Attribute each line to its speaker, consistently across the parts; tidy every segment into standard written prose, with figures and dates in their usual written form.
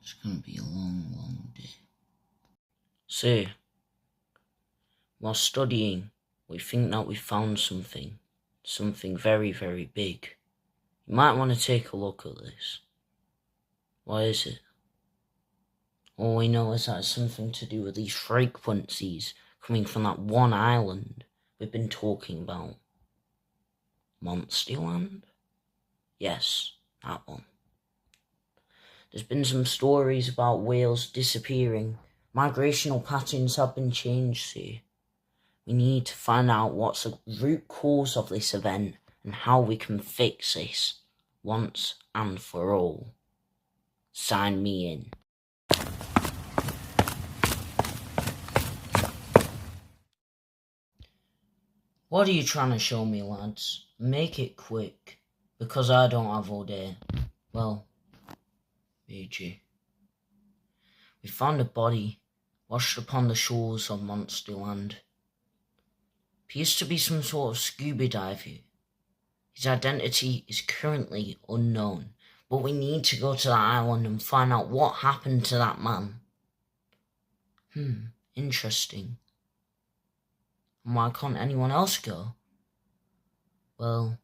Speaker 1: It's gonna be a long, long day. So, while studying, we think that we found something very, very big. You might want to take a look at this. What is it? All we know is that it's something to do with these frequencies coming from that one island we've been talking about. Monsterland? Yes, that one. There's been some stories about whales disappearing. Migrational patterns have been changed here. We need to find out what's the root cause of this event and how we can fix this once and for all. Sign me in. What are you trying to show me, lads? Make it quick, because I don't have all day. Well, BG. We found a body washed upon the shores of Monsterland. Appears to be some sort of scuba diver. His identity is currently unknown, but we need to go to that island and find out what happened to that man. Interesting. And why can't anyone else go? Well,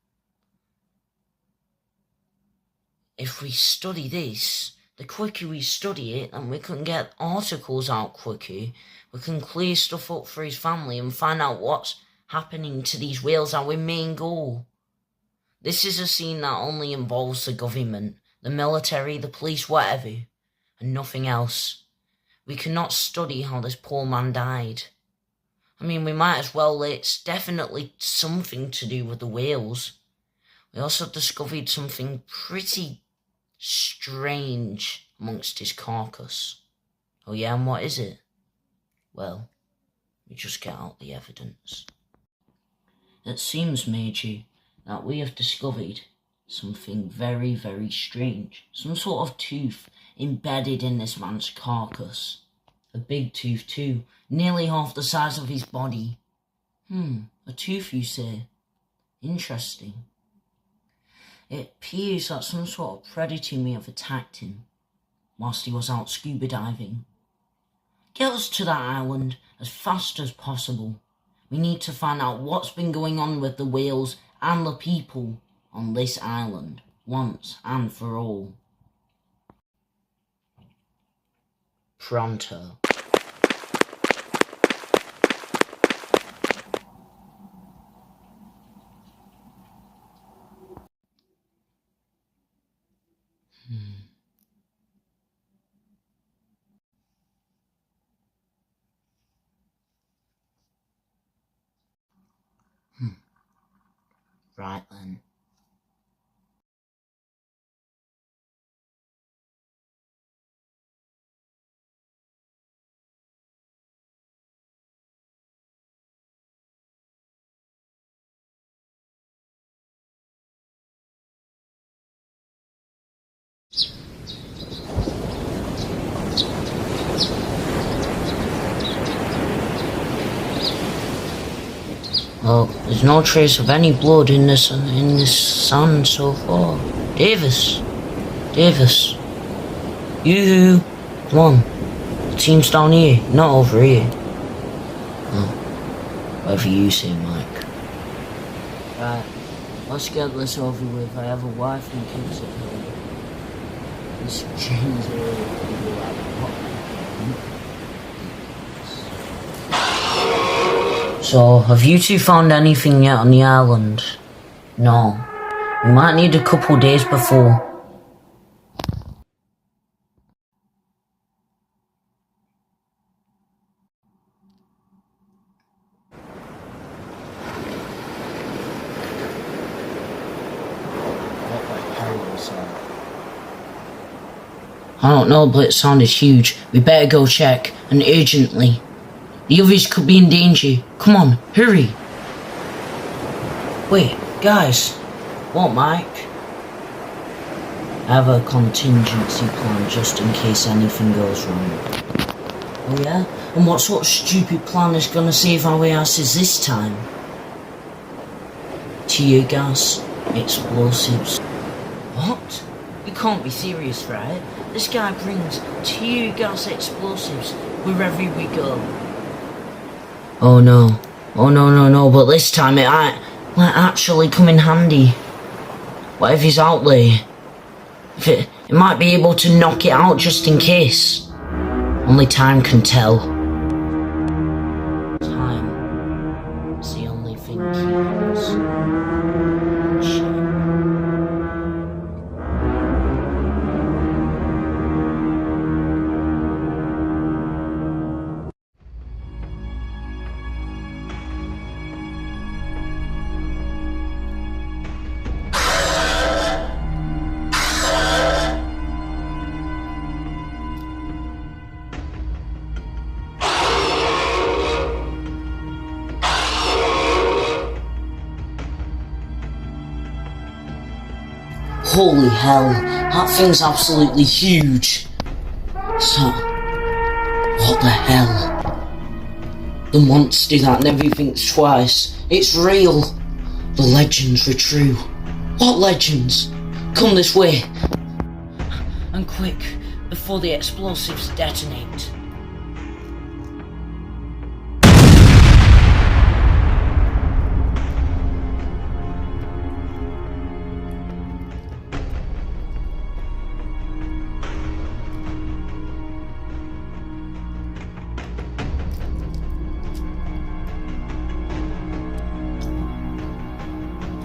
Speaker 1: if we study this, the quicker we study it, then we can get articles out quicker. We can clear stuff up for his family and find out what's happening to these whales, our main goal. This is a scene that only involves the government, the military, the police, whatever, and nothing else. We cannot study how this poor man died. I mean, we might as well. It's definitely something to do with the whales. We also discovered something pretty strange amongst his carcass. Oh yeah, and what is it? Well, we just get out the evidence. It seems, Meiji, that we have discovered something very, very strange. Some sort of tooth embedded in this man's carcass. A big tooth too, nearly half the size of his body. A tooth, you say? Interesting. It appears that some sort of predator may have attacked him whilst he was out scuba diving. Get us to that island as fast as possible. We need to find out what's been going on with the whales and the people on this island, once and for all. Pronto. Right then. Well, there's no trace of any blood in this sand so far. Davis! Yoo-hoo! Come on. The team's down here, not over here. Oh, whatever you say, Mike. Right, let's get this over with. I have a wife and kids at home. This James So, have you two found anything yet on the island? No. We might need a couple days before. What the hell was that? I don't know, but it sounded huge. We better go check, and urgently. The others could be in danger. Come on, hurry. Wait, guys. What, Mike? I have a contingency plan just in case anything goes wrong. Oh yeah? And what sort of stupid plan is gonna save our asses this time? Tear gas, explosives. What? You can't be serious, right? This guy brings tear gas explosives wherever we go. Oh no, but this time it might actually come in handy. What if he's out there? It might be able to knock it out just in case. Only time can tell. Time is the only thing keeping us in check. Holy hell, that thing's absolutely huge. So, what the hell? The monster that never thinks twice. It's real. The legends were true. What legends? Come this way. And quick, before the explosives detonate.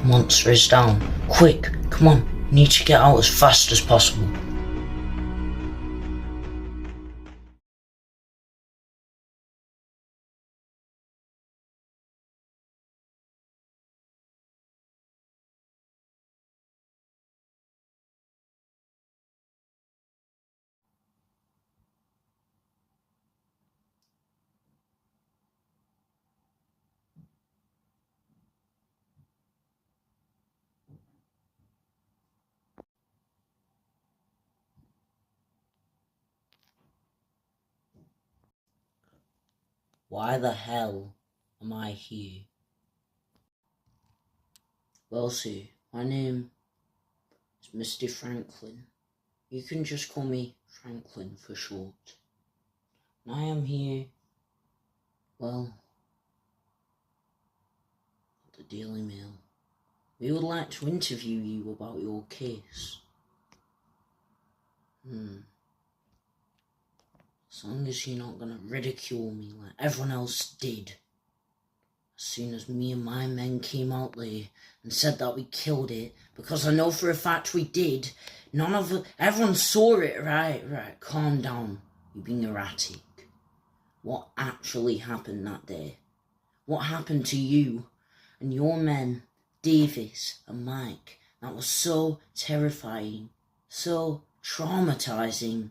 Speaker 1: Monster is down. Quick, come on, we need to get out as fast as possible. Why the hell am I here? Well, sir, my name is Mr. Franklin. You can just call me Franklin for short. And I am here, well, at the Daily Mail. We would like to interview you about your case. As long as you're not gonna ridicule me like everyone else did. As soon as me and my men came out there and said that we killed it, because I know for a fact we did, everyone saw it, right, calm down. You're being erratic. What actually happened that day? What happened to you and your men, Davis and Mike, that was so terrifying, so traumatizing,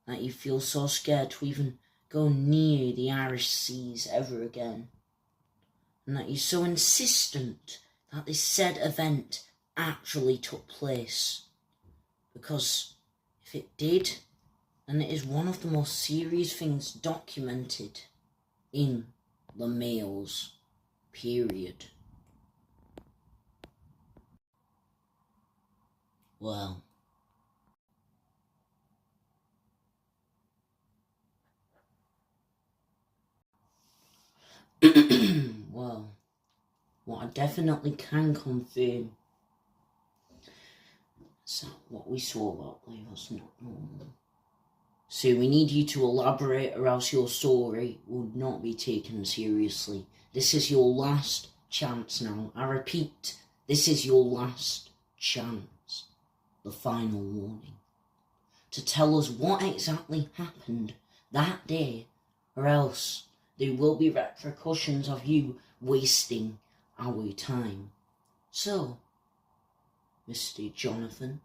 Speaker 1: that you feel so scared to even go near the Irish seas ever again? And that you're so insistent that this said event actually took place? Because if it did, then it is one of the most serious things documented in the Mails, period. Well, well, what I definitely can confirm is that what we saw about there was not normal. So we need you to elaborate, or else your story would not be taken seriously. This is your last chance now. I repeat, this is your last chance. The final warning. To tell us what exactly happened that day, or else there will be repercussions of you wasting our time. So, Mr. Jonathan,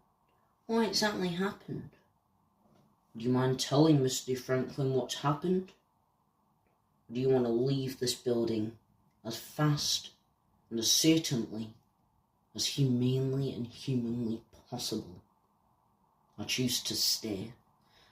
Speaker 1: what exactly happened? Do you mind telling Mr. Franklin what's happened? Or do you want to leave this building as fast and as certainly, as humanely and humanly possible? I choose to stay.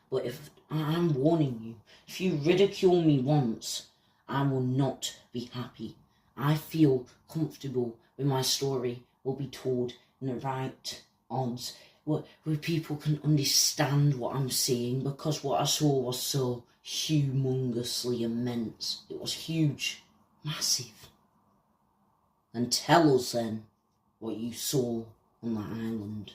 Speaker 1: But if I'm warning you, if you ridicule me once, I will not be happy. I feel comfortable when my story will be told in the right odds, where people can understand what I'm saying, because what I saw was so humongously immense. It was huge, massive. And tell us then what you saw on that island.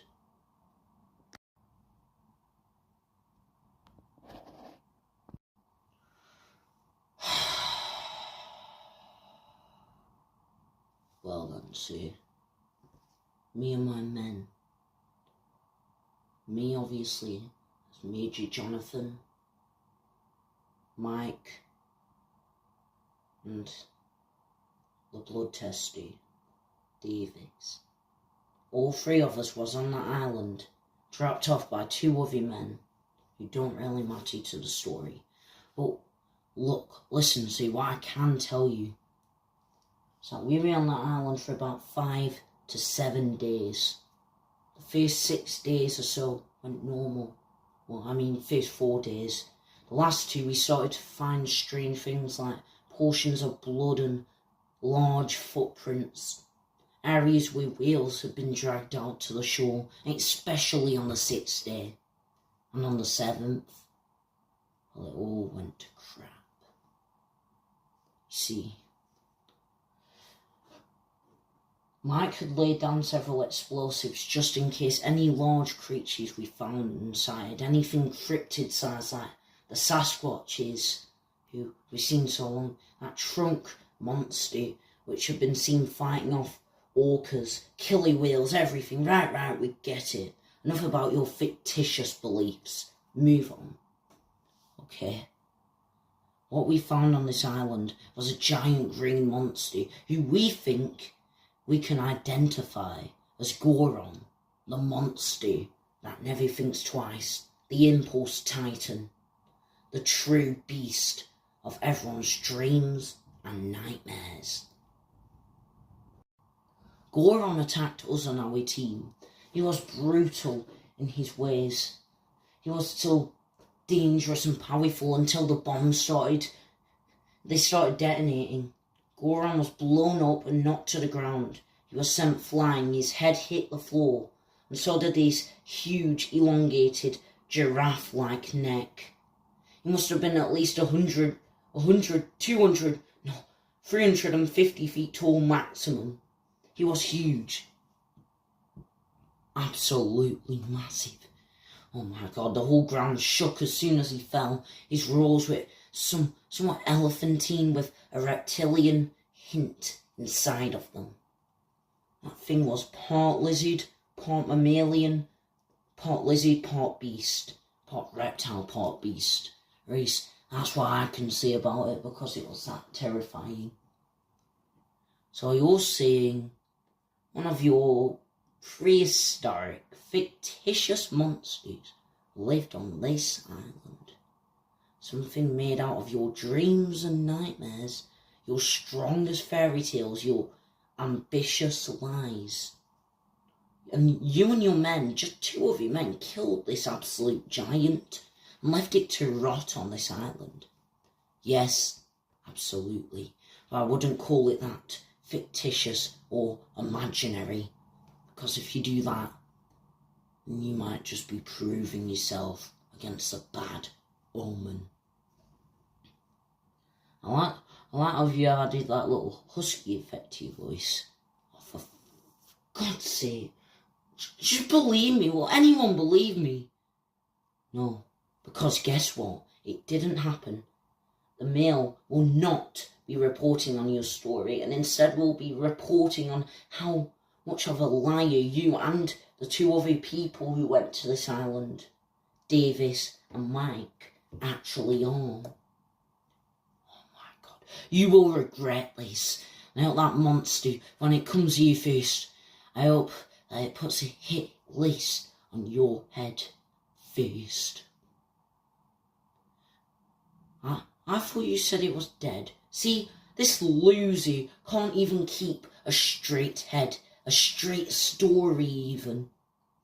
Speaker 1: Well then, sir, me and my men, me obviously as Major Jonathan, Mike, and the blood tester, Davis. All three of us was on that island, trapped off by two other men who don't really matter to the story. But look, listen, see, what I can tell you is that we were on that island for about 5 to 7 days. The first 6 days or so went normal. Well, I mean, first 4 days. The last 2 we started to find strange things like portions of blood and large footprints. Areas where whales had been dragged out to the shore, especially on the 6th day. And on the 7th, well, it all went to crap. See, Mike had laid down several explosives just in case any large creatures we found inside, anything cryptid-sized like the Sasquatches, who we've seen so long, that trunk monster which had been seen fighting off orcas, killer whales, everything. Right, we get it. Enough about your fictitious beliefs. Move on. Okay. What we found on this island was a giant green monster who we think we can identify as Goron, the monster that never thinks twice, the impulse titan, the true beast of everyone's dreams and nightmares. Goron attacked us and our team. He was brutal in his ways. He was still dangerous and powerful until the bomb started They started detonating. Goron was blown up and knocked to the ground. He was sent flying. His head hit the floor, and so did his huge, elongated, giraffe-like neck. He must have been at least 200, 350 feet tall maximum. He was huge. Absolutely massive. Oh my god, the whole ground shook as soon as he fell. His roars were somewhat elephantine with a reptilian hint inside of them. That thing was part lizard, part mammalian, part lizard, part beast, part reptile, part beast. Reese, that's what I can say about it because it was that terrifying. So you're saying one of your prehistoric, fictitious monsters lived on this island. Something made out of your dreams and nightmares, your strongest fairy tales, your ambitious lies. And you and your men, just 2 of your men, killed this absolute giant and left it to rot on this island. Yes, absolutely. But I wouldn't call it that, fictitious or imaginary. Because if you do that, you might just be proving yourself against a bad omen. I like how you added that little husky effect to your voice. Oh, for God's sake. Just believe me. Will anyone believe me? No, because guess what? It didn't happen. The Mail will not be reporting on your story, and instead will be reporting on how much of a liar you and the 2 other people who went to this island, Davis and Mike, actually are. Oh my god. You will regret this. I hope that monster, when it comes to you first, I hope that it puts a hit list on your head first. I thought you said it was dead. See, this loser can't even keep a straight head, a straight story even.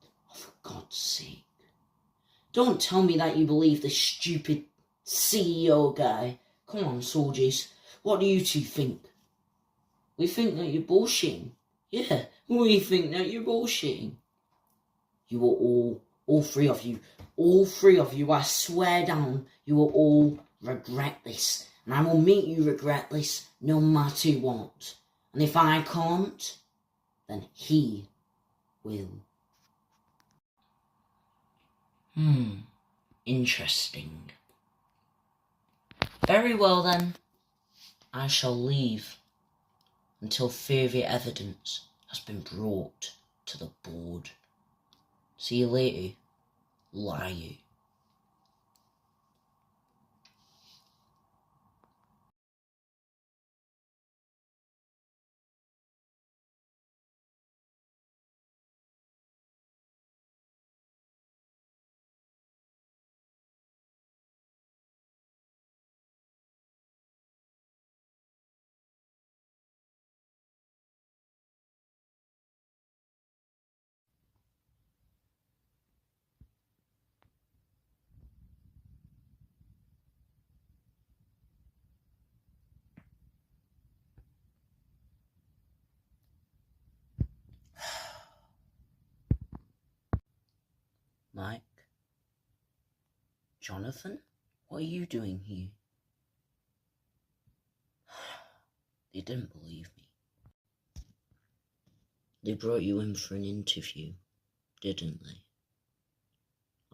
Speaker 1: Oh, for God's sake. Don't tell me that you believe this stupid CEO guy. Come on, soldiers. What do you 2 think? We think that you're bullshitting. Yeah, we think that you're bullshitting. You will all 3 of you, I swear down, you will all regret this. And I will make you regret this no matter what. And if I can't, then he will. Interesting. Very well then, I shall leave until further evidence has been brought to the board. See you later, liar. Mike? Jonathan? What are you doing here? They didn't believe me. They brought you in for an interview, didn't they?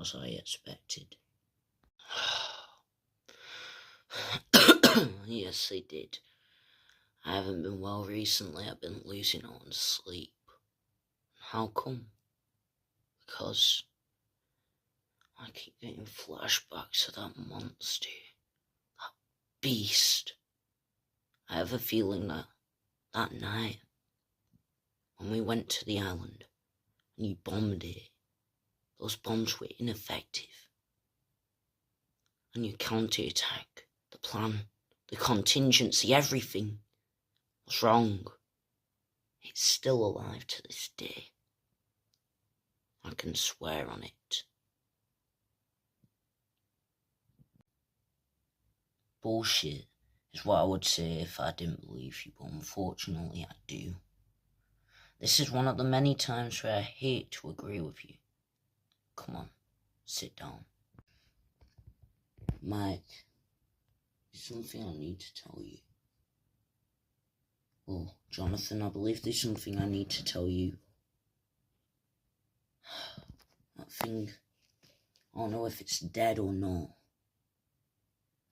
Speaker 1: As I expected. Yes, they did. I haven't been well recently. I've been losing out on sleep. How come? Because I keep getting flashbacks to that monster, that beast. I have a feeling that night, when we went to the island and you bombed it, those bombs were ineffective. And your counter-attack, the plan, the contingency, everything was wrong. It's still alive to this day. I can swear on it. Bullshit. is what I would say if I didn't believe you, but unfortunately I do. This is one of the many times where I hate to agree with you. Come on, sit down. Mike, there's something I need to tell you. Oh, Jonathan, I believe there's something I need to tell you. That thing, I don't know if it's dead or not.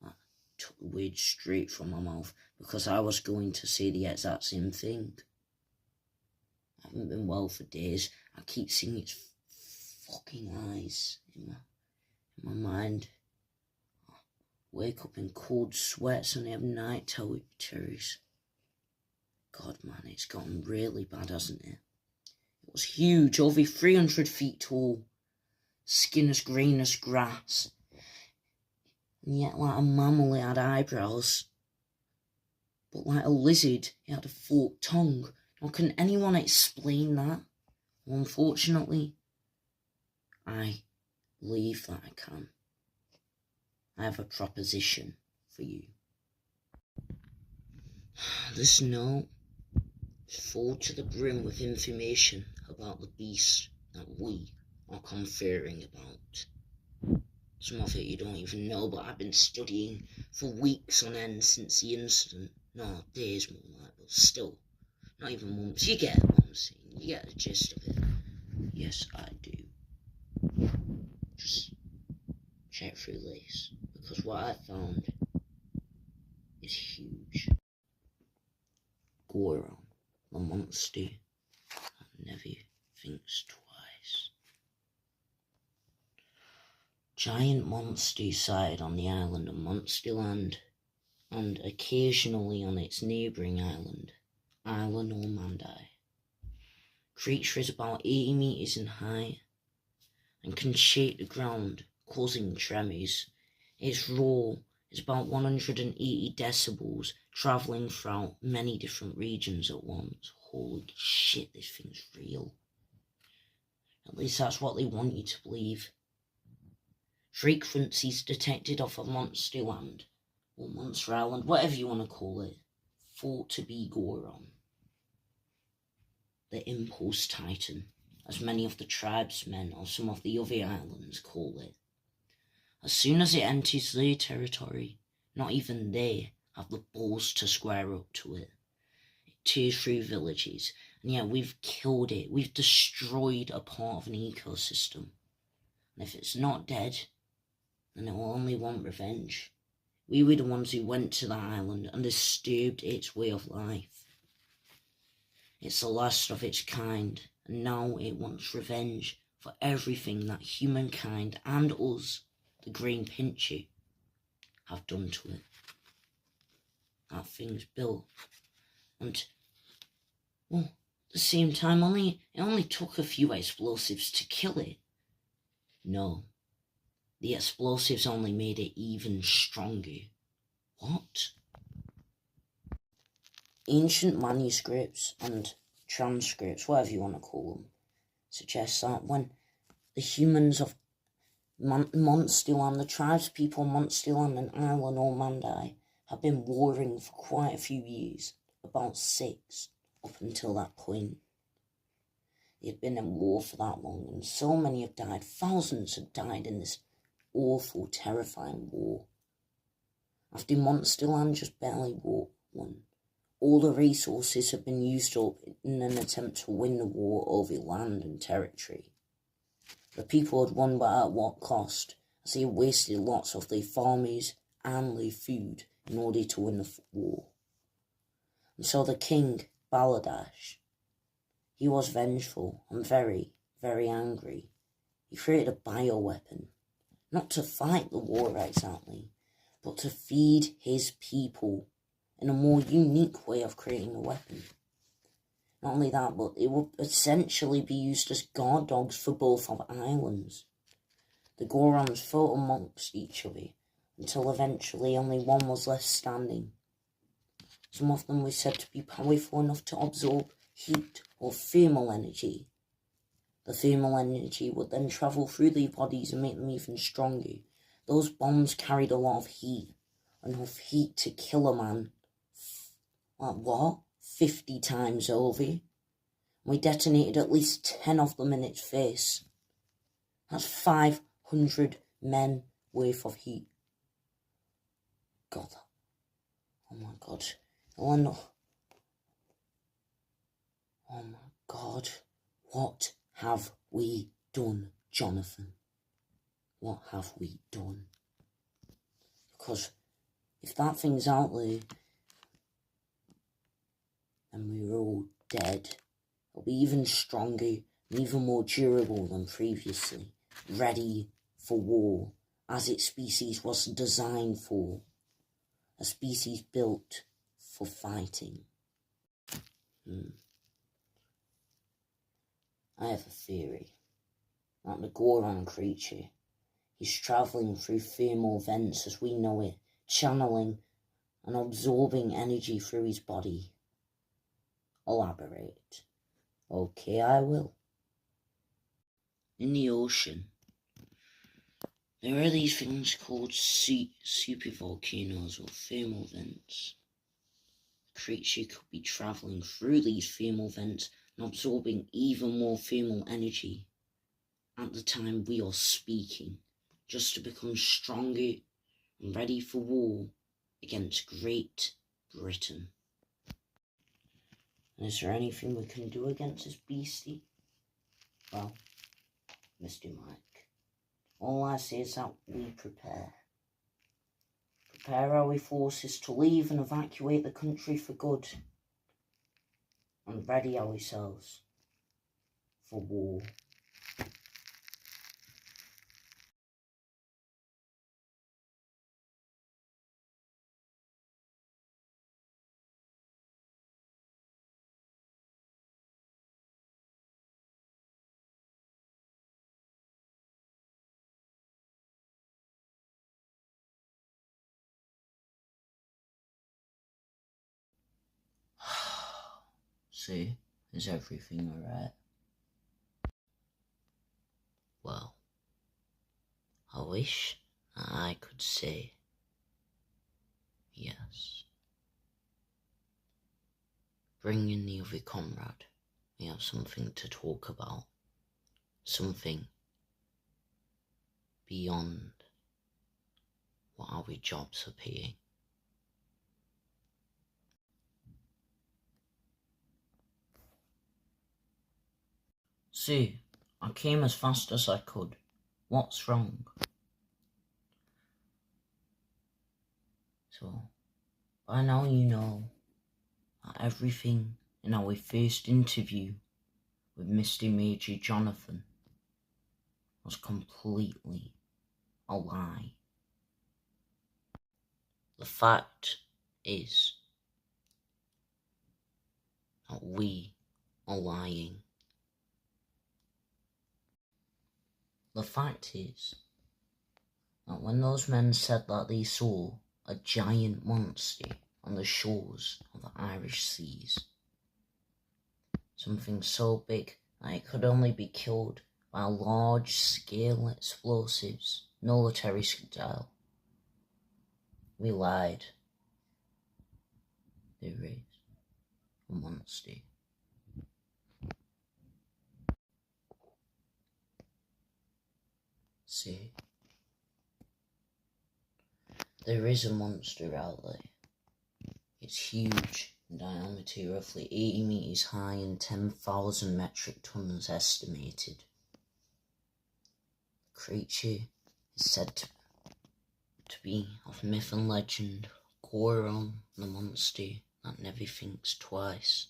Speaker 1: That took the words straight from my mouth because I was going to say the exact same thing. I haven't been well for days. I keep seeing its fucking eyes in my mind. I wake up in cold sweats and I have night terrors. God, man, it's gotten really bad, hasn't it? It was huge, over 300 feet tall, skin as green as grass, and yet like a mammal it had eyebrows, but like a lizard it had a forked tongue. Now, can anyone explain that? Well, unfortunately, I believe that I can. I have a proposition for you. This note is full to the brim with information about the beast that we are conferring about. Some of it you don't even know, but I've been studying for weeks on end since the incident. No, days more like, but still, not even months. You get what I'm saying, you get the gist of it. Yes, I do. Just check through this, because what I found is huge. Goron, the monster that never thinks twice. Giant monsters sighted on the island of Monsterland, and occasionally on its neighbouring island, Isla Normandie. Creature is about 80 metres in height and can shake the ground, causing tremors. Its roar is about 180 decibels, travelling throughout many different regions at once. Holy shit, this thing's real. At least that's what they want you to believe. Frequencies detected off of Monsterland, or Monster Island, whatever you want to call it, thought to be Goron, the Impulse Titan, as many of the tribesmen or some of the other islands call it. As soon as it enters their territory, not even they have the balls to square up to it. It tears through villages, and yet we've killed it. We've destroyed a part of an ecosystem. And if it's not dead, then it will only want revenge. We were the ones who went to that island and disturbed its way of life. It's the last of its kind, and now it wants revenge for everything that humankind and us, the Green Pincher, have done to it. That thing's built, and well, at the same time, it only took a few explosives to kill it. No, the explosives only made it even stronger. What? Ancient manuscripts and transcripts, whatever you want to call them, suggest that when the humans of Monsterland, the tribespeople of Monsterland and Isla Normandie, have been warring for quite a few years, about 6 up until that point. They had been in war for that long, and so many have died. Thousands have died in this awful, terrifying war. After Monsterland just barely won, all the resources have been used up in an attempt to win the war over land and territory. The people had won, but at what cost, as they wasted lots of their farmers and their food in order to win the war. And so the king, Baladash, he was vengeful and very, very angry. He created a bioweapon, not to fight the war exactly, but to feed his people in a more unique way of creating a weapon. Not only that, but it would essentially be used as guard dogs for both of islands. The Gorons fought amongst each other until eventually only one was left standing. Some of them were said to be powerful enough to absorb heat or thermal energy. The thermal energy would then travel through their bodies and make them even stronger. Those bombs carried a lot of heat, enough heat to kill a man, like what, 50 times over. We detonated at least 10 of them in its face. That's 500 men worth of heat. God. Oh my God. Oh my God. What have we done, Jonathan? What have we done? Because if that thing's out there and we're all dead, it'll be even stronger and even more durable than previously, ready for war, as its species was designed for, a species built for fighting. I have a theory that the Goron creature is travelling through thermal vents as we know it, channeling and absorbing energy through his body. Elaborate. Okay, I will. In the ocean, there are these things called supervolcanoes or thermal vents. The creature could be travelling through these thermal vents and absorbing even more thermal energy at the time we are speaking, just to become stronger and ready for war against Great Britain. And is there anything we can do against this beastie? Well, Mr. Mike, all I say is that we prepare. Prepare our forces to leave and evacuate the country for good, and ready ourselves for war. See, is everything alright? Well, I wish I could say yes. Bring in the other comrade. We have something to talk about. Something beyond what our jobs are paying. See, I came as fast as I could. What's wrong? So, by now you know that everything in our first interview with Mr. Major Jonathan was completely a lie. The fact is that we are lying. The fact is that when those men said that they saw a giant monster on the shores of the Irish seas, something so big that it could only be killed by large-scale explosives, military style, we lied. There is a monster. See, there is a monster out there. It's huge, in diameter roughly 80 meters high and 10,000 metric tons estimated. The creature is said to be of myth and legend, Goron, the monster that never thinks twice,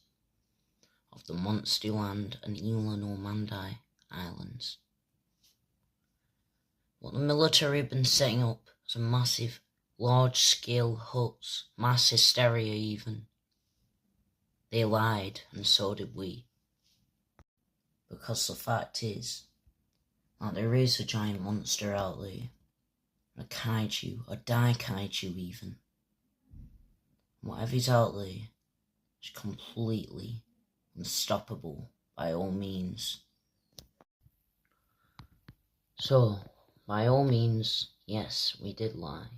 Speaker 1: of the Monster Land and Isla Normandie Islands. What the military have been setting up as a massive, large-scale huts, mass hysteria even. They lied, and so did we. Because the fact is that there is a giant monster out there, a kaiju, a daikaiju even. Whatever's out there is completely unstoppable by all means. So, by all means, yes, we did lie.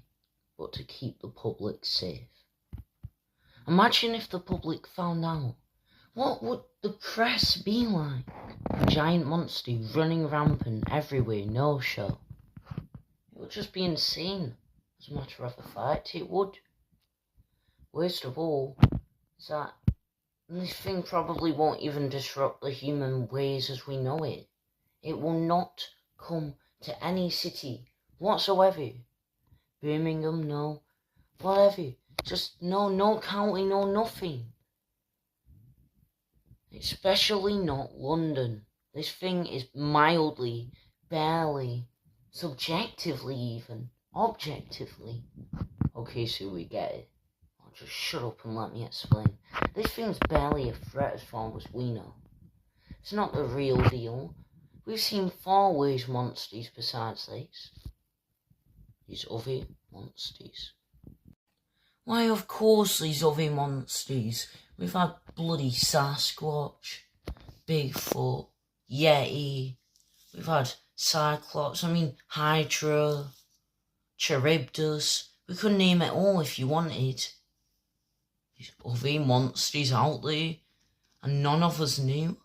Speaker 1: but to keep the public safe. Imagine if the public found out. What would the press be like? A giant monster running rampant everywhere, no show. It would just be insane. As a matter of fact, it would. Worst of all is that this thing probably won't even disrupt the human ways as we know it. It will not come to any city whatsoever. Birmingham, no. Whatever. Just no county, no nothing. Especially not London. This thing is mildly, barely, subjectively even, objectively. Okay, so we get it. Oh, just shut up and let me explain. This thing's barely a threat as far as we know. It's not the real deal. We've seen far worse monsters besides this. These other monsters. Why, of course, these other monsters. We've had bloody Sasquatch, Bigfoot, Yeti. We've had Cyclops, Hydra, Charybdis. We could name it all if you wanted. These other monsters out there, and none of us knew.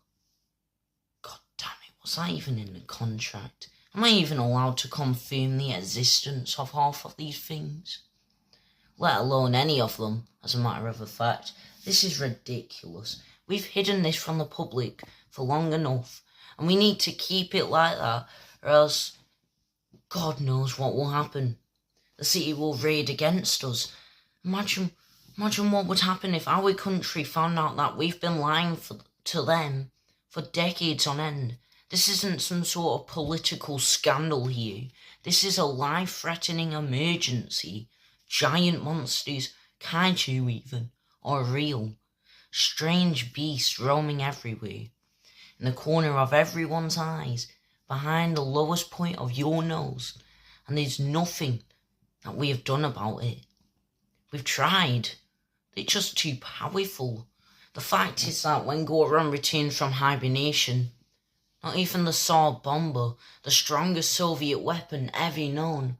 Speaker 1: God damn it, was that even in the contract? Am I even allowed to confirm the existence of half of these things? Let alone any of them, as a matter of fact. This is ridiculous. We've hidden this from the public for long enough, and we need to keep it like that, or else God knows what will happen. The city will raid against us. Imagine what would happen if our country found out that we've been lying to them for decades on end. This isn't some sort of political scandal here. This is a life-threatening emergency. Giant monsters, kaiju even, are real. Strange beasts roaming everywhere. In the corner of everyone's eyes, behind the lowest point of your nose. And there's nothing that we have done about it. We've tried. They're just too powerful. The fact is that when Goron returns from hibernation, not even the Saab bomber, the strongest Soviet weapon ever known,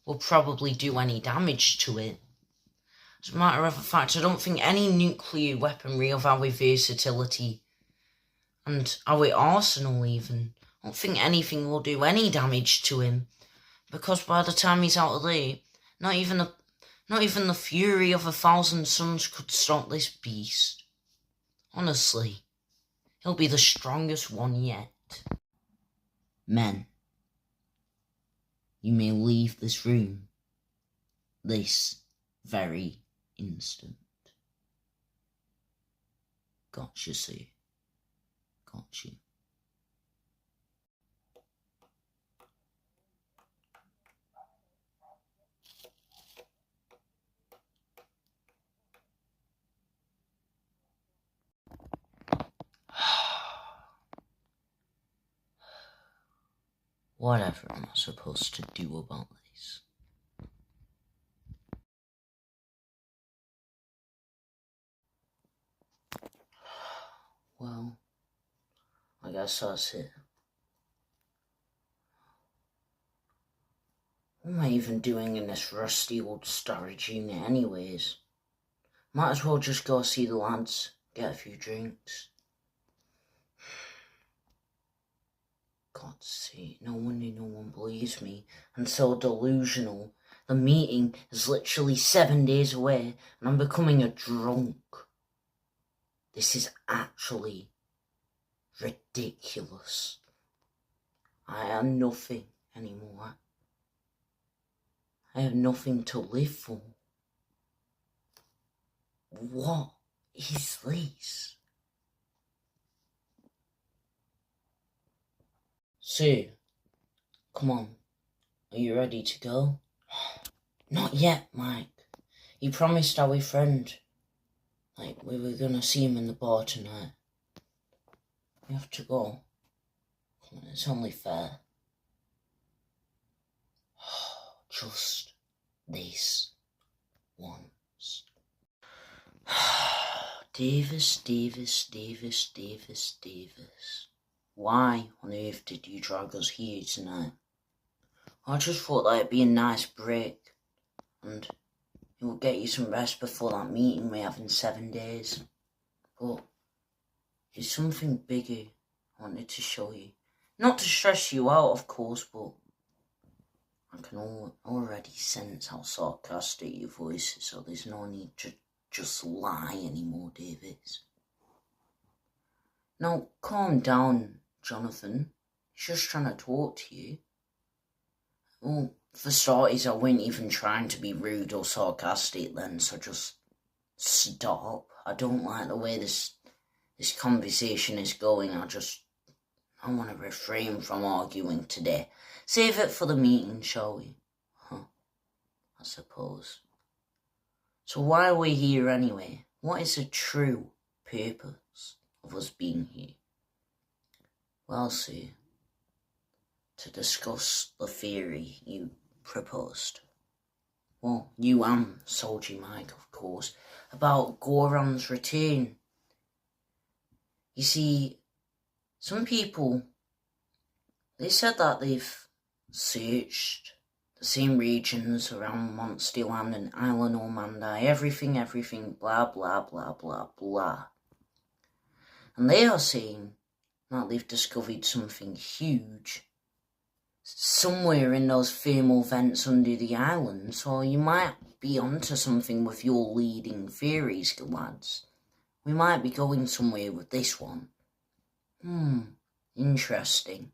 Speaker 1: will probably do any damage to it. As a matter of fact, I don't think any nuclear weaponry of our versatility and our arsenal even, I don't think anything will do any damage to him, because by the time he's out of there, not even the fury of 1,000 suns could stop this beast. Honestly, he'll be the strongest one yet. Men, you may leave this room this very instant. Gotcha, sir. Gotcha. Whatever am I supposed to do about this? Well, I guess that's it. What am I even doing in this rusty old storage unit anyways? Might as well just go see the lads, get a few drinks. God's sake, no wonder no one believes me. And so delusional. The meeting is literally 7 days away and I'm becoming a drunk. This is actually ridiculous. I am nothing anymore. I have nothing to live for. What is this? Sir, come on. Are you ready to go? Not yet, Mike. You promised our friend, we were gonna see him in the bar tonight. We have to go. Come on, it's only fair. Just this once. Davis. Why on earth did you drag us here tonight? I just thought that'd be a nice break. and it will get you some rest before that meeting we have in 7 days. But there's something bigger I wanted to show you. Not to stress you out, of course, but I can already sense how sarcastic your voice is, so there's no need to just lie anymore, Davis. Now, calm down, Jonathan. He's just trying to talk to you. Well, for starters, I wasn't even trying to be rude or sarcastic then, so just stop. I don't like the way this conversation is going. I want to refrain from arguing today. Save it for the meeting, shall we? I suppose. So why are we here anyway? What is the true purpose of us being here? Well, sir, to discuss the theory you proposed. Well, you and Soldier Mike, of course, about Goron's return. You see, some people, they said that they've searched the same regions around Monsterland and Isla Normandie, everything, blah, blah, blah, blah, blah. And they are saying that they've discovered something huge somewhere in those thermal vents under the island, so you might be onto something with your leading theories, lads. We might be going somewhere with this one. Interesting.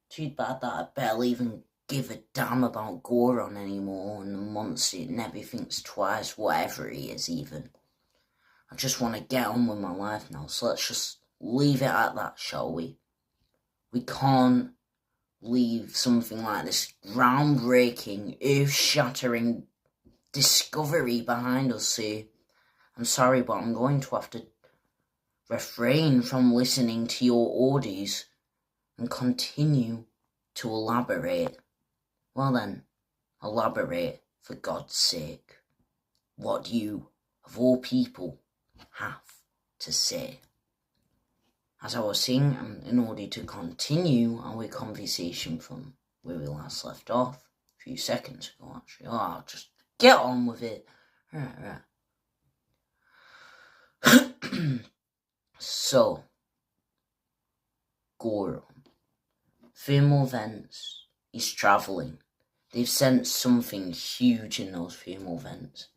Speaker 1: Too bad that I barely even give a damn about Goron anymore, and the monster never thinks twice, whatever he is even. I just want to get on with my life now, so let's just leave it at that, shall we? We can't leave something like this groundbreaking, earth-shattering discovery behind us, sir. I'm sorry, but I'm going to have to refrain from listening to your orders and continue to elaborate. Well then, elaborate, for God's sake. What you, of all people, have to say. As I was saying, in order to continue our conversation from where we last left off, a few seconds ago actually, I'll just get on with it. Right. So, Goron. Thermal vents. He's travelling. They've sensed something huge in those thermal vents.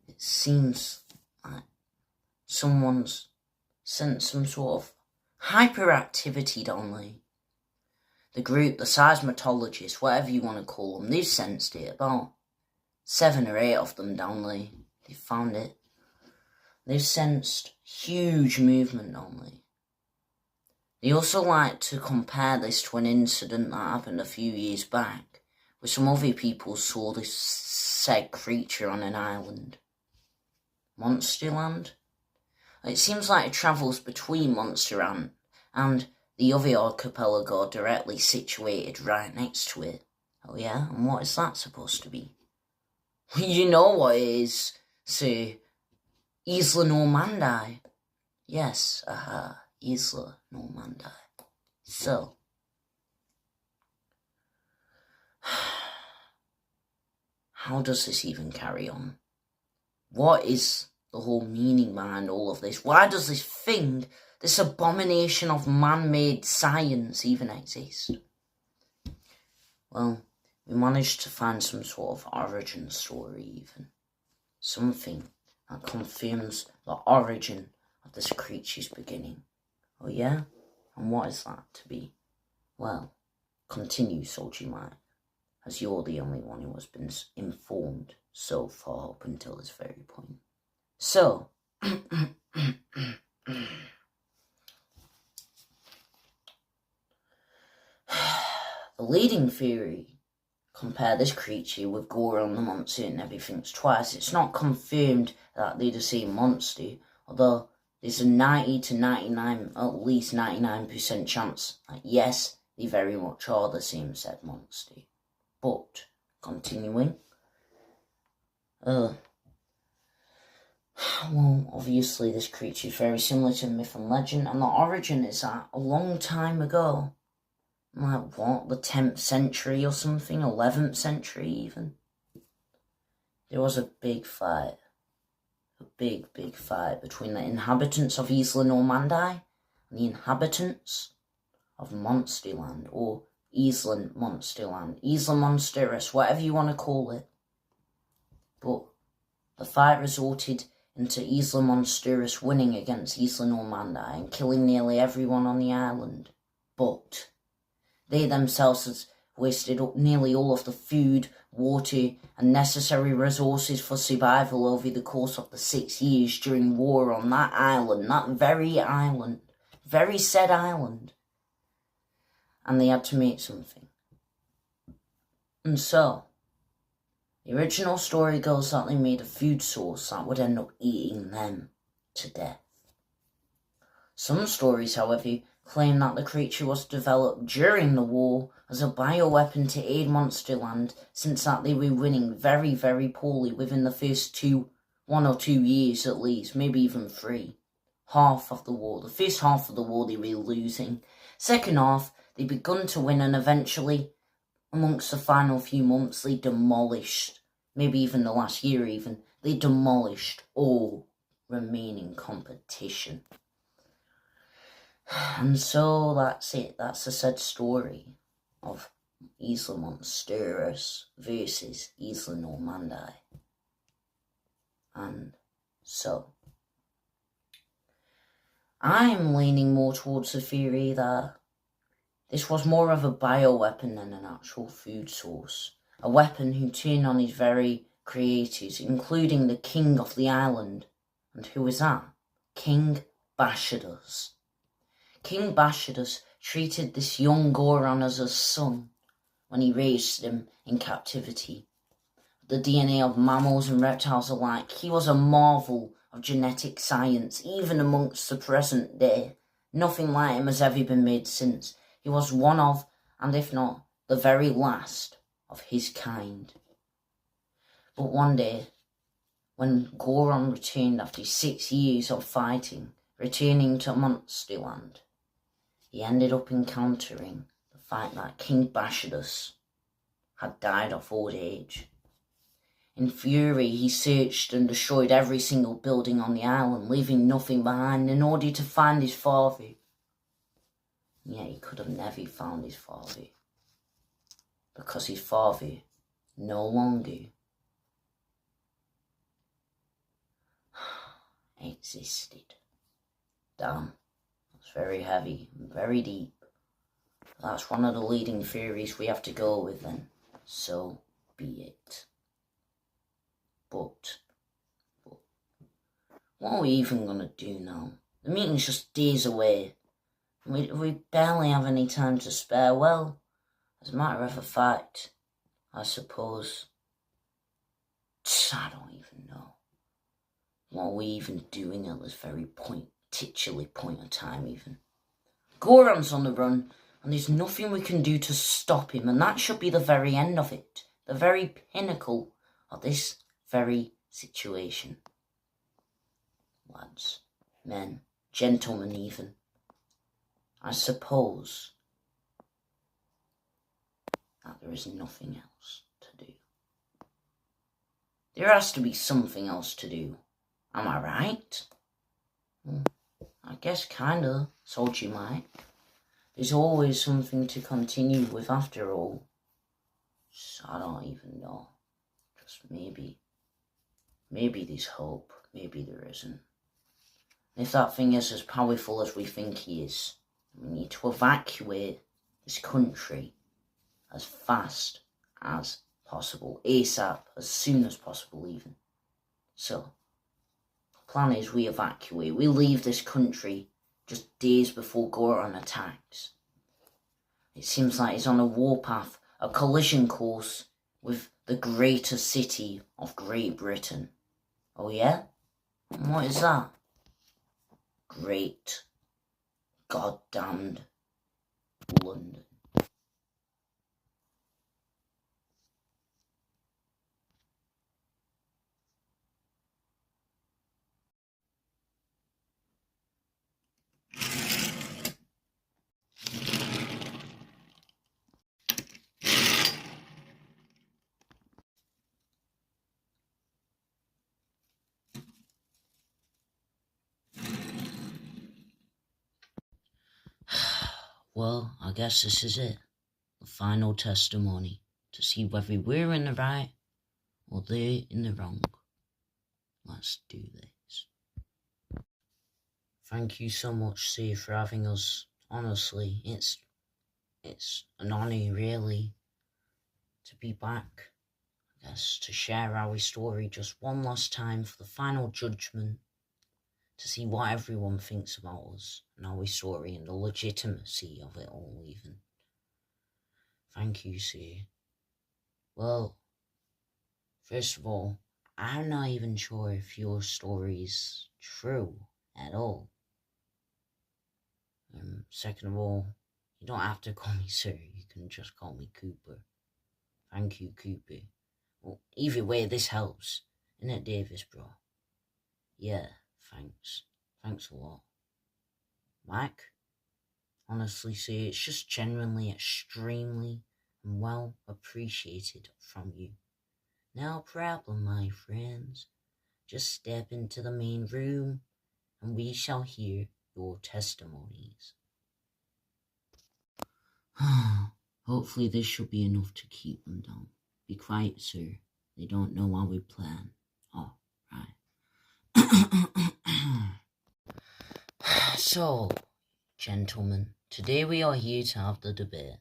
Speaker 1: It seems like someone's sensed some sort of hyperactivity down there. The group, the seismologists, whatever you want to call them, they've sensed it. About 7 or 8 of them down there. They've found it. They've sensed huge movement down there. They also like to compare this to an incident that happened a few years back, where some other people saw this said creature on an island. Monsterland? It seems like it travels between Monsterland and the other archipelago directly situated right next to it. Oh yeah? And what is that supposed to be? You know what it is, sir. Isla Normandie. Yes, Isla Normandie. So, how does this even carry on? What is the whole meaning behind all of this? Why does this thing, this abomination of man-made science even exist? Well, we managed to find some sort of origin story even. Something that confirms the origin of this creature's beginning. Oh yeah? And what is that to be? Well, continue, Soldier Mike, as you're the only one who has been informed so far up until this very point. So, the leading theory, compare this creature with Goron the monster and never thinks twice. It's not confirmed that they're the same monster, although there's a 90 to 99, at least 99% chance that yes, they very much are the same said monster. But, continuing, well, obviously this creature is very similar to myth and legend, and the origin is that a long time ago, like what, the 10th century or something, 11th century even. there was a big fight. A big fight between the inhabitants of Isla Normandie and the inhabitants of Monsterland, or Isla Monsterland, Isla Monsteris, whatever you want to call it. But the fight resulted into Isla Monsteris winning against Isla Normandie and killing nearly everyone on the island. But they themselves had wasted up nearly all of the food, water and necessary resources for survival over the course of the 6 years during war on that island, that very said island. And they had to make something. And so, the original story goes that they made a food source that would end up eating them to death. Some stories, however, claim that the creature was developed during the war as a bioweapon to aid Monsterland, since that they were winning very, very poorly within the first 1 or 2 years at least, maybe even 3. Half of the war. The first half of the war they were losing. Second half, they begun to win, and eventually, amongst the final few months, they demolished, maybe even the last year even, they demolished all remaining competition. And so that's it. That's the said story of Isla Monsteris versus Isla Normandie. And so, I'm leaning more towards the theory that this was more of a bioweapon than an actual food source. A weapon who turned on his very creators, including the king of the island. And who is that? King Bashadus. King Bashadus treated this young Goron as a son when he raised him in captivity. The DNA of mammals and reptiles alike, he was a marvel of genetic science, even amongst the present day. Nothing like him has ever been made since. He was one of, and if not, the very last of his kind. But one day, when Goron returned after 6 years of fighting, returning to Monsterland, he ended up encountering the fact that King Bashadus had died of old age. In fury, he searched and destroyed every single building on the island, leaving nothing behind in order to find his father. Yet he could have never found his father, because his father no longer existed. Damn. Very heavy, very deep. That's one of the leading theories we have to go with then. So be it. But what are we even going to do now? The meeting's just days away. We barely have any time to spare. Well, as a matter of fact, I suppose, I don't even know. What are we even doing at this very titular point of time even? Goron's on the run, and there's nothing we can do to stop him, and that should be the very end of it. The very pinnacle of this very situation. Lads, men, gentlemen even, I suppose that there is nothing else to do. There has to be something else to do. Am I right? I guess kinda, told you might. There's always something to continue with after all. So I don't even know. Just maybe there's hope, maybe there isn't. And if that thing is as powerful as we think he is, we need to evacuate this country as fast as possible, ASAP, as soon as possible even. So, the plan is we evacuate, we leave this country just days before Goron attacks. It seems like he's on a warpath, a collision course with the greater city of Great Britain. Oh yeah? And what is that? Great goddamned London. Well, I guess this is it. The final testimony to see whether we're in the right or they're in the wrong. Let's do this. Thank you so much, Sue, for having us. Honestly, it's an honour, really, to be back. I guess to share our story just one last time for the final judgment, to see what everyone thinks about us and our story and the legitimacy of it all, even. Thank you, Sue. Well, first of all, I'm not even sure if your story's true at all. Second of all, you don't have to call me sir, you can just call me Cooper. Thank you, Cooper. Well, either way, this helps. Innit, Davis, bro? Yeah, thanks. Thanks a lot. Mike? Honestly, sir, it's just genuinely extremely and well appreciated from you. No problem, my friends. Just step into the main room and we shall hear your testimonies. Hopefully this should be enough to keep them down. Be quiet, sir. They don't know how we plan. Oh, right. So, gentlemen, today we are here to have the debate.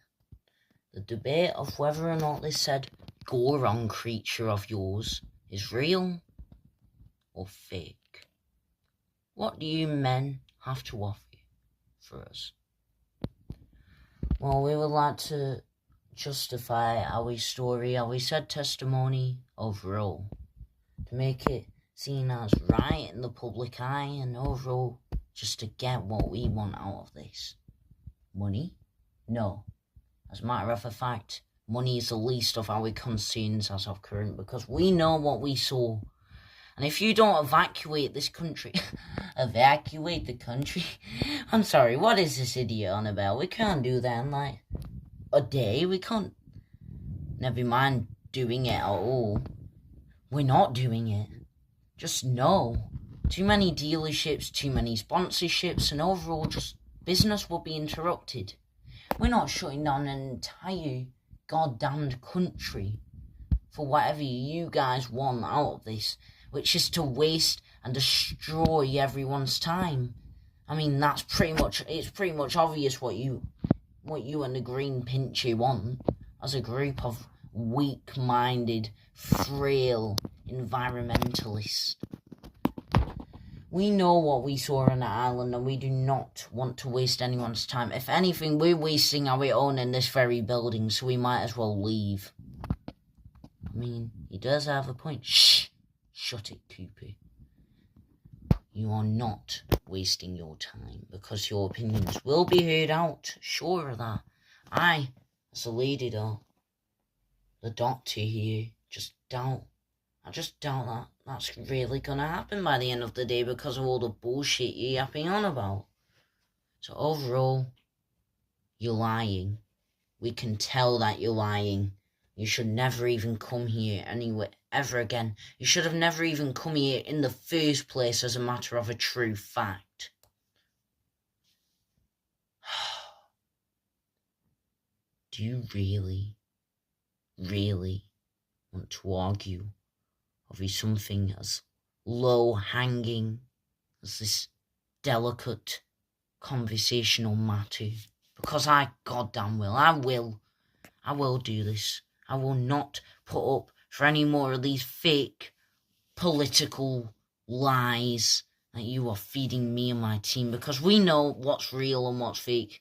Speaker 1: The debate of whether or not this said Goron creature of yours is real or fake. What do you men have to offer for us? Well, we would like to justify our story, our said testimony overall, to make it seen as right in the public eye and overall just to get what we want out of this. Money? No. As a matter of fact, money is the least of our concerns as of current because we know what we saw. And if you don't evacuate this country... evacuate the country? I'm sorry, what is this idiot on about? We can't do that in like a day. We can't... Never mind doing it at all. We're not doing it. Just no. Too many dealerships, too many sponsorships, and overall just business will be interrupted. We're not shutting down an entire goddamned country for whatever you guys want out of this, which is to waste and destroy everyone's time. I mean, it's pretty much obvious what you and the Green Pinchy want as a group of weak-minded, frail environmentalists. We know what we saw on the island and we do not want to waste anyone's time. If anything, we're wasting our own in this very building, so we might as well leave. I mean, he does have a point. Shh! Shut it, Cooper. You are not wasting your time because your opinions will be heard out. Sure of that. I, as a lady though, the doctor here, I just doubt that that's really gonna happen by the end of the day because of all the bullshit you're yapping on about. So overall, you're lying. We can tell that you're lying. You should never even come here anywhere ever again. You should have never even come here in the first place as a matter of a true fact. Do you really want to argue over something as low-hanging as this delicate conversational matter? Because I goddamn will. I will do this. I will not put up for any more of these fake political lies that you are feeding me and my team, because we know what's real and what's fake.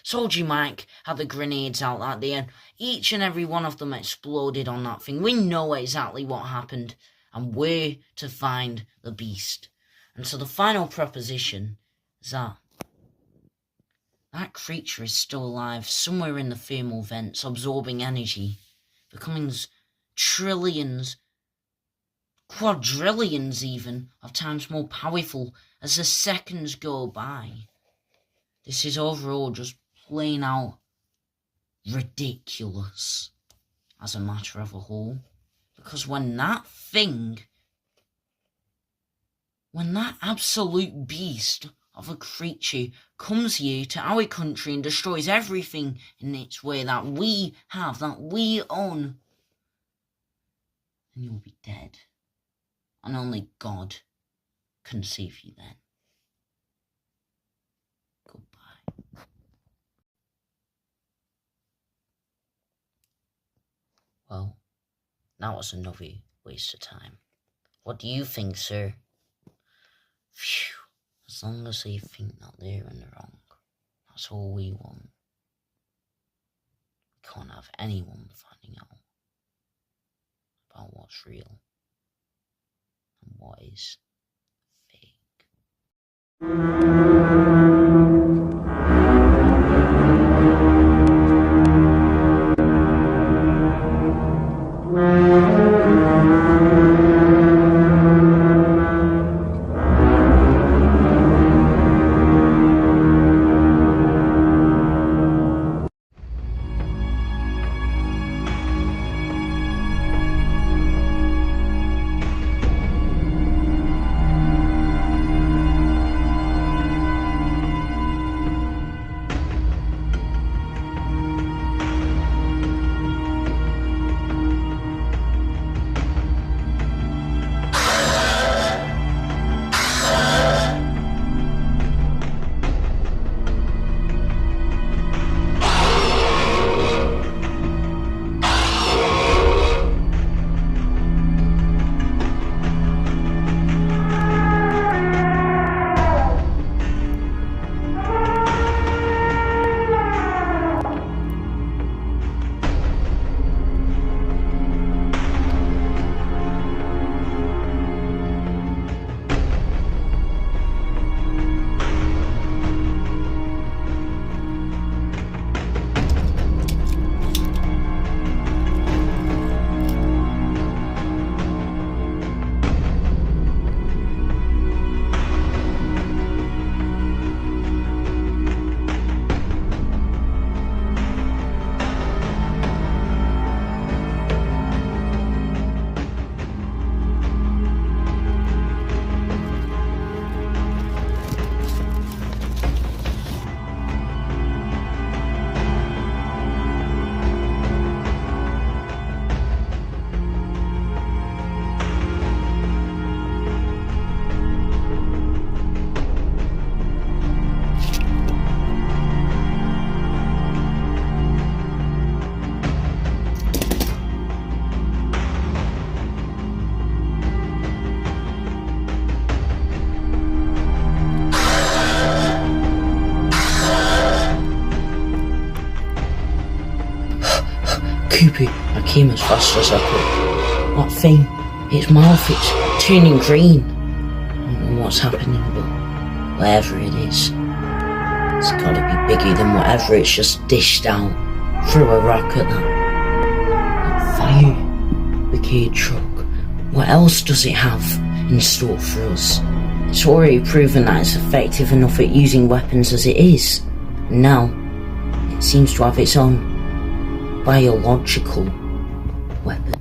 Speaker 1: Soldier Mike had the grenades out that day and each and every one of them exploded on that thing. We know exactly what happened and where to find the beast. And so the final proposition is that creature is still alive somewhere in the thermal vents, absorbing energy, becoming trillions, quadrillions even, of times more powerful as the seconds go by. This is overall just plain out ridiculous as a matter of a whole. Because when that absolute beast of a creature comes here to our country and destroys everything in its way that we have, that we own, and you'll be dead. And only God can save you then. Goodbye. Well, that was another waste of time. What do you think, sir? Phew. As long as they think that they're in the wrong, that's all we want. We can't have anyone finding out about what's real and what is fake. Cupid, I came as fast as I could. That thing, its mouth, it's turning green. I don't know what's happening, but whatever it is, it's gotta be bigger than whatever it's just dished out. Threw a rock at that fire brigade truck. What else does it have in store for us? It's already proven that it's effective enough at using weapons as it is. And now, it seems to have its own biological weapon.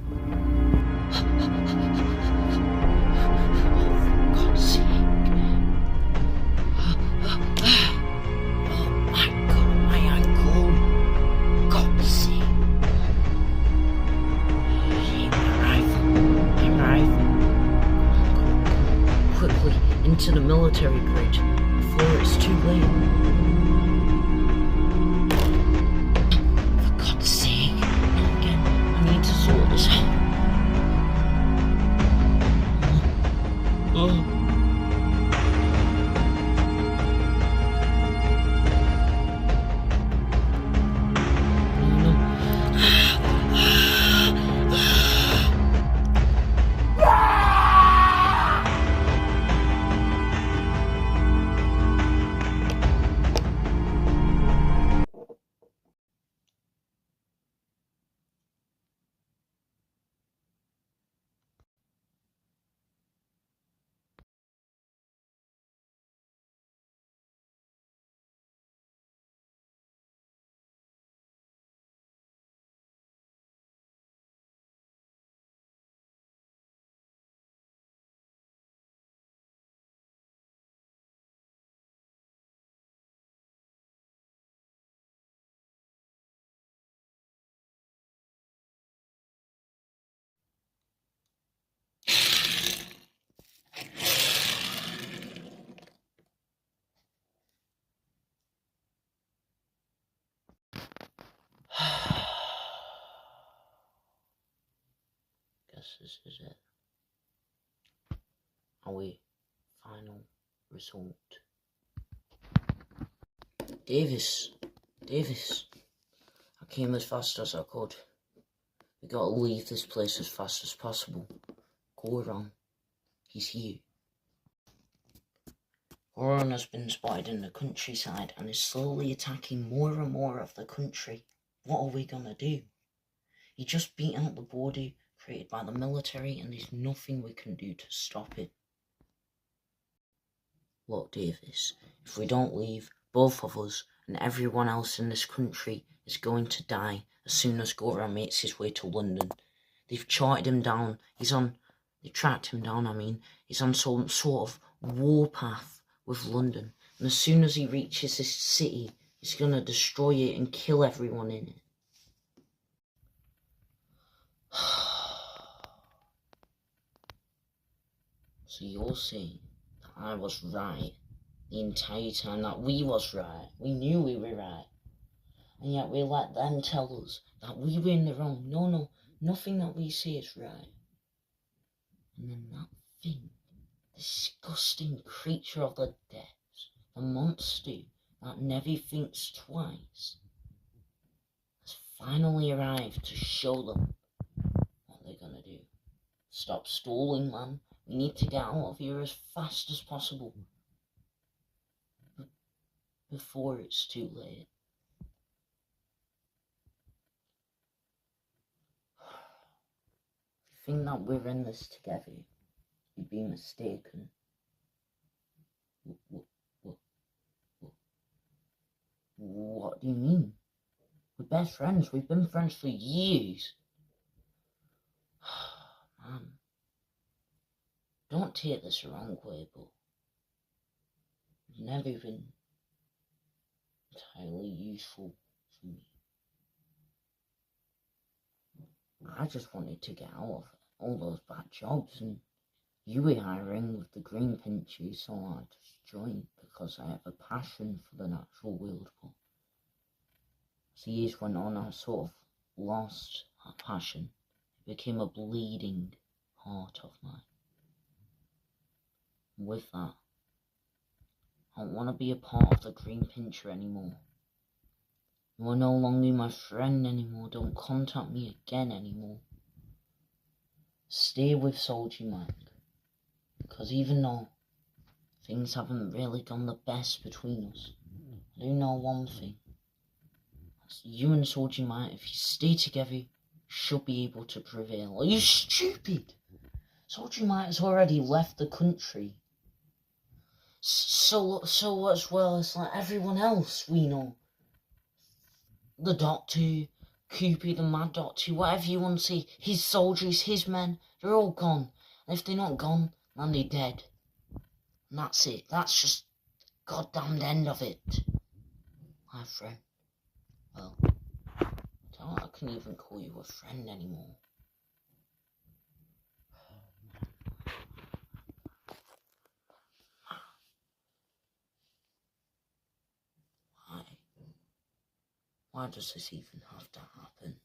Speaker 1: Into the military grid before it's too late. For God's sake, not again. I need to sort this out. Oh. JJS, this is it. Our final result. Davis, I came as fast as I could. We gotta leave this place as fast as possible. Goron, he's here. Goron has been spotted in the countryside and is slowly attacking more and more of the country. What are we gonna do? He just beat out the border created by the military and there's nothing we can do to stop it. Look, Davis, if we don't leave, both of us and everyone else in this country is going to die as soon as Goron makes his way to London. They've charted him down, they tracked him down, he's on some sort of warpath with London. And as soon as he reaches this city, he's going to destroy it and kill everyone in it. So you're saying that I was right the entire time, that we was right. We knew we were right. And yet we let them tell us that we were in the wrong. No, nothing that we say is right. And then that thing, disgusting creature of the depths, the monster that never thinks twice, has finally arrived to show them what they're gonna do. Stop stalling, man. We need to get out of here as fast as possible. Before it's too late. If you think that we're in this together, you'd be mistaken. What do you mean? We're best friends. We've been friends for years. Man, don't take this the wrong way, but you've never been entirely useful for me. I just wanted to get out of all those bad jobs, and you were hiring with the green pinches, so I just joined because I have a passion for the natural world. But as the years went on, I sort of lost that passion. It became a bleeding heart of mine. And with that, I don't want to be a part of the green pincher anymore. You are no longer my friend anymore. Don't contact me again anymore. Stay with Soldier Mike. Because even though things haven't really gone the best between us, I do know one thing. That's you and Soldier Mike, if you stay together, should be able to prevail. Are you stupid? Soldier Mike has already left the country. So as well as like everyone else we know. The Doctor, Cupid, the Mad Doctor, whatever you want to say, his soldiers, his men, they're all gone. And if they're not gone, then they're dead. And that's it. That's just the goddamned end of it. My friend. Well, I don't know, I can't even call you a friend anymore. Why does this even have to happen?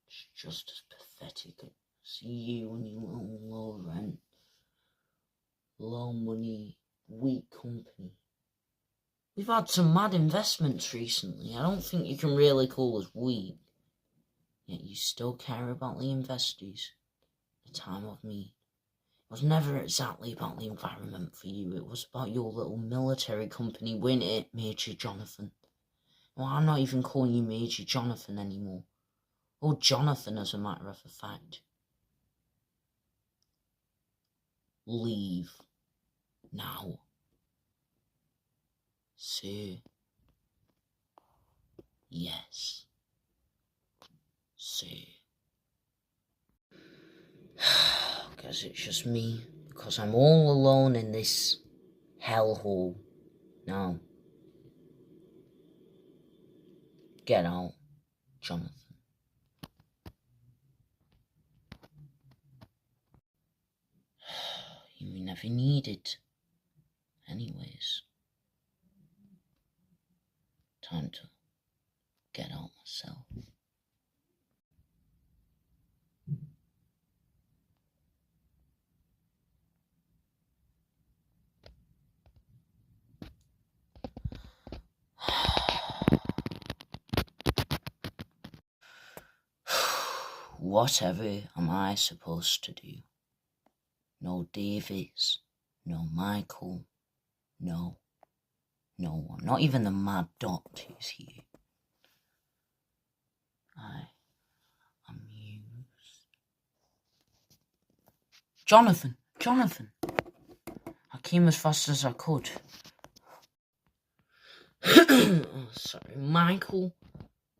Speaker 1: It's just as pathetic as you and your little low rent, low money, weak company. We've had some mad investments recently. I don't think you can really call us weak. Yet you still care about the investors. The time of need. It was never exactly about the environment for you. It was about your little military company, wasn't it, Major Jonathan? Well, I'm not even calling you Major Jonathan anymore. Or Jonathan, as a matter of fact. Leave. Now. Sir. Yes. Sir. Because it's just me. Because I'm all alone in this hellhole. Now. Get out, Jonathan. You were never needed. Anyways. Time to get out myself. Whatever am I supposed to do? No Davis, no Michael, no one, not even the mad doctor's here. I am used. Jonathan! I came as fast as I could. Oh, sorry, Michael,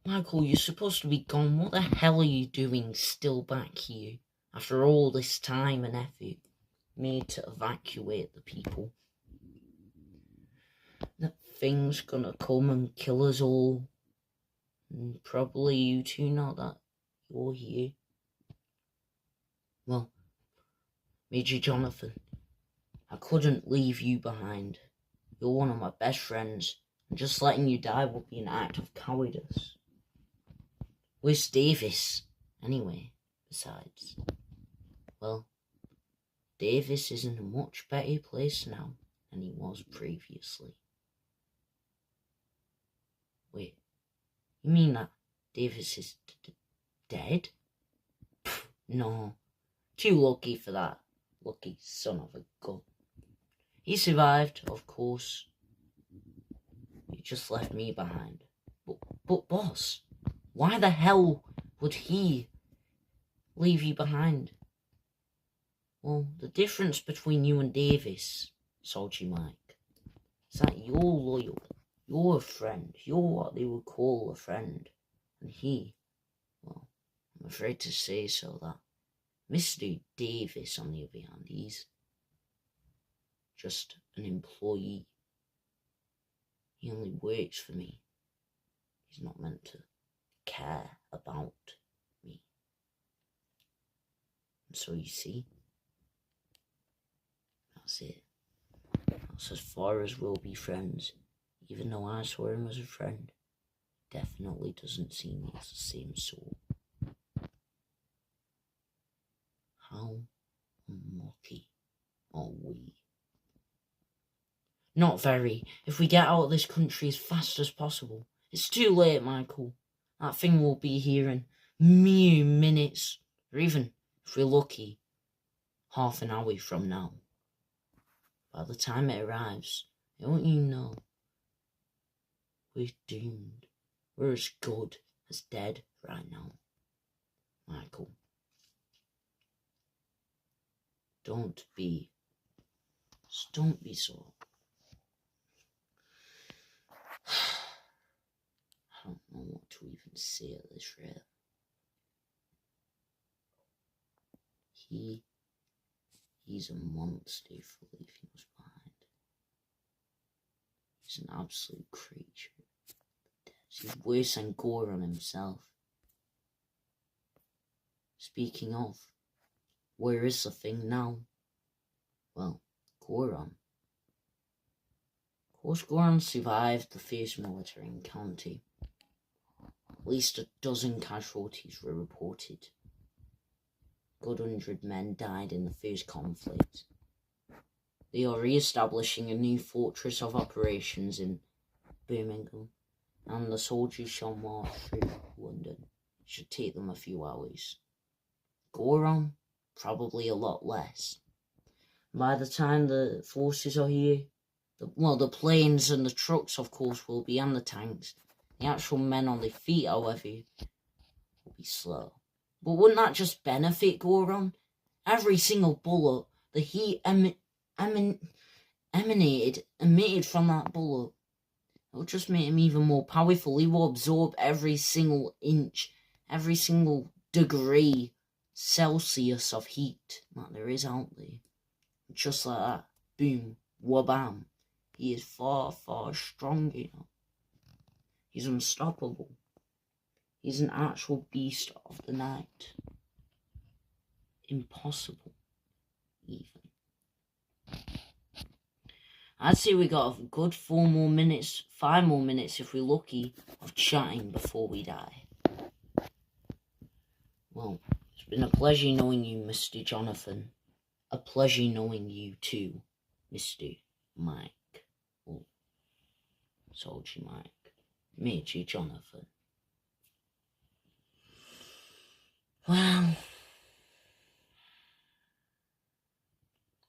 Speaker 1: you're supposed to be gone. What the hell are you doing still back here after all this time and effort made to evacuate the people? That thing's gonna come and kill us all. And probably you too, not that you're here. Well, Major Jonathan, I couldn't leave you behind. You're one of my best friends, and just letting you die would be an act of cowardice. Where's Davis, anyway, besides? Well, Davis is in a much better place now than he was previously. Wait, you mean that Davis is dead? Pfft, no, too lucky for that. Lucky son of a gun. He survived, of course. He just left me behind. But boss, why the hell would he leave you behind? Well, the difference between you and Davis, Soldier Mike, is that you're loyal. You're a friend. You're what they would call a friend. And he, well, I'm afraid to say so that Mr. Davis, on the other hand, he's just an employee. He only works for me. He's not meant to care about me. And so you see, that's it. That's as far as we'll be friends. Even though I saw him as a friend, definitely doesn't see me as the same sort. How unlucky are we? Not very. If we get out of this country as fast as possible. It's too late, Michael. That thing will be here in mere minutes, or even, if we're lucky, half an hour from now. By the time it arrives, don't you know, we're doomed. We're as good as dead right now. Michael, don't be so. I don't know what to even say at this rate. He's a monster for leaving us behind. He's an absolute creature. He's worse than Goron himself. Speaking of, where is the thing now? Well, Goron. Of course, Goron survived the first military encounter. At least a dozen casualties were reported. A good 100 men died in the first conflict. They are re-establishing a new fortress of operations in Birmingham, and the soldiers shall march through London. It should take them a few hours. Goron, probably a lot less. By the time the forces are here, the planes and the trucks, of course, will be, and the tanks. The actual men on their feet, however, will be slow. But wouldn't that just benefit Goron? Every single bullet, the heat emitted from that bullet, it will just make him even more powerful. He will absorb every single inch, every single degree Celsius of heat that there is out there. Just like that, boom, wabam. He is far, far stronger now. He's unstoppable. He's an actual beast of the night. Impossible, even. I'd say we got a good 5 more minutes if we're lucky, of chatting before we die. Well, it's been a pleasure knowing you, Mr. Jonathan. A pleasure knowing you too, Mr. Mike. Or Soldier Mike. Major Jonathan. Well,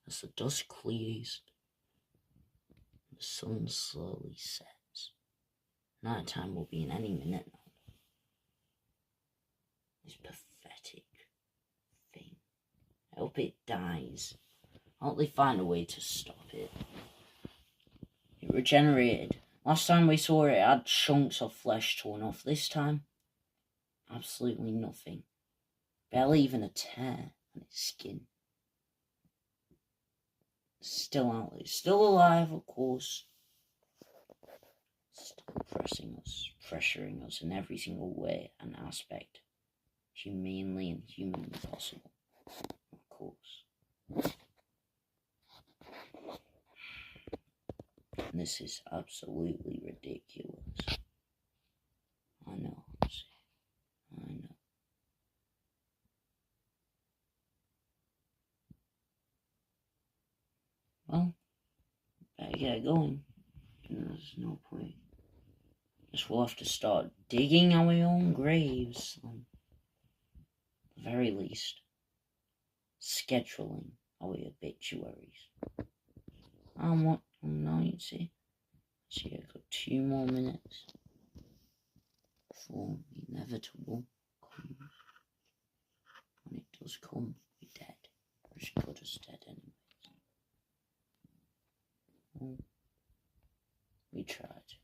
Speaker 1: as the dust clears, the sun slowly sets. Night time will be in any minute now. This pathetic thing. I hope it dies. I hope they find a way to stop it. It regenerated. Last time we saw it, it had chunks of flesh torn off. This time, absolutely nothing. Barely even a tear on its skin. Still out there. Still alive, of course. Still pressuring us in every single way and aspect. Humanely and humanly possible. Of course. And this is absolutely ridiculous. I know. I know. Well, better get going. There's no point. Guess we'll have to start digging our own graves. At the very least, scheduling our obituaries. And what? Now you see. I've got 2 more minutes before the inevitable comes. When it does come, we're dead. We're as good as dead anyways. Well, we tried.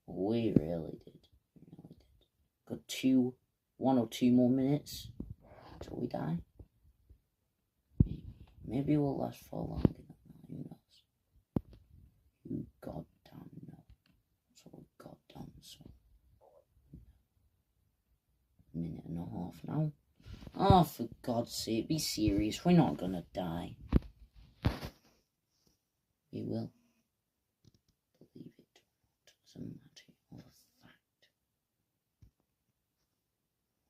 Speaker 1: We really did. Got 1 or 2 more minutes until we die. Maybe we'll last for longer than that. Who knows? Who goddamn knows? That's all goddamn so. 1.5 minutes now. Oh, for God's sake, be serious. We're not gonna die. We will. Believe it or not, as a matter of fact.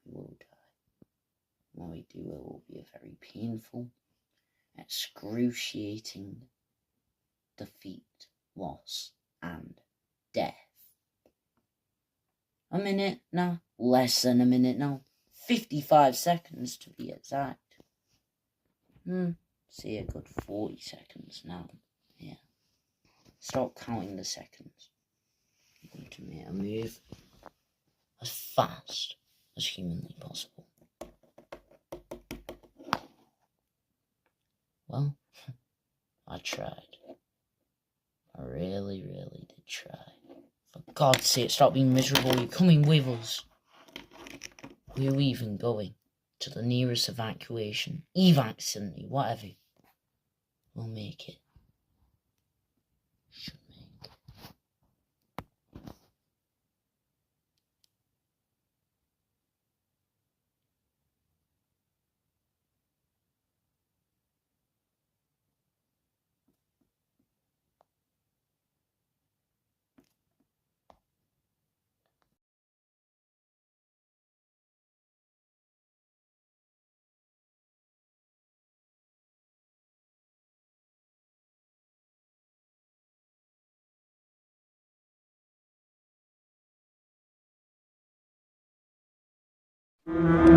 Speaker 1: We will die. When we do, it will be a very painful, excruciating defeat, loss, and death. A minute now, less than a minute now, 55 seconds to be exact. See a good 40 seconds now. Yeah. Start counting the seconds. I'm going to make a move as fast as humanly possible. Well, I tried. I really, really did try. For God's sake, stop being miserable. You're coming with us. Where are we even going? To the nearest evacuation. Evac center, whatever. We'll make it. Should make it.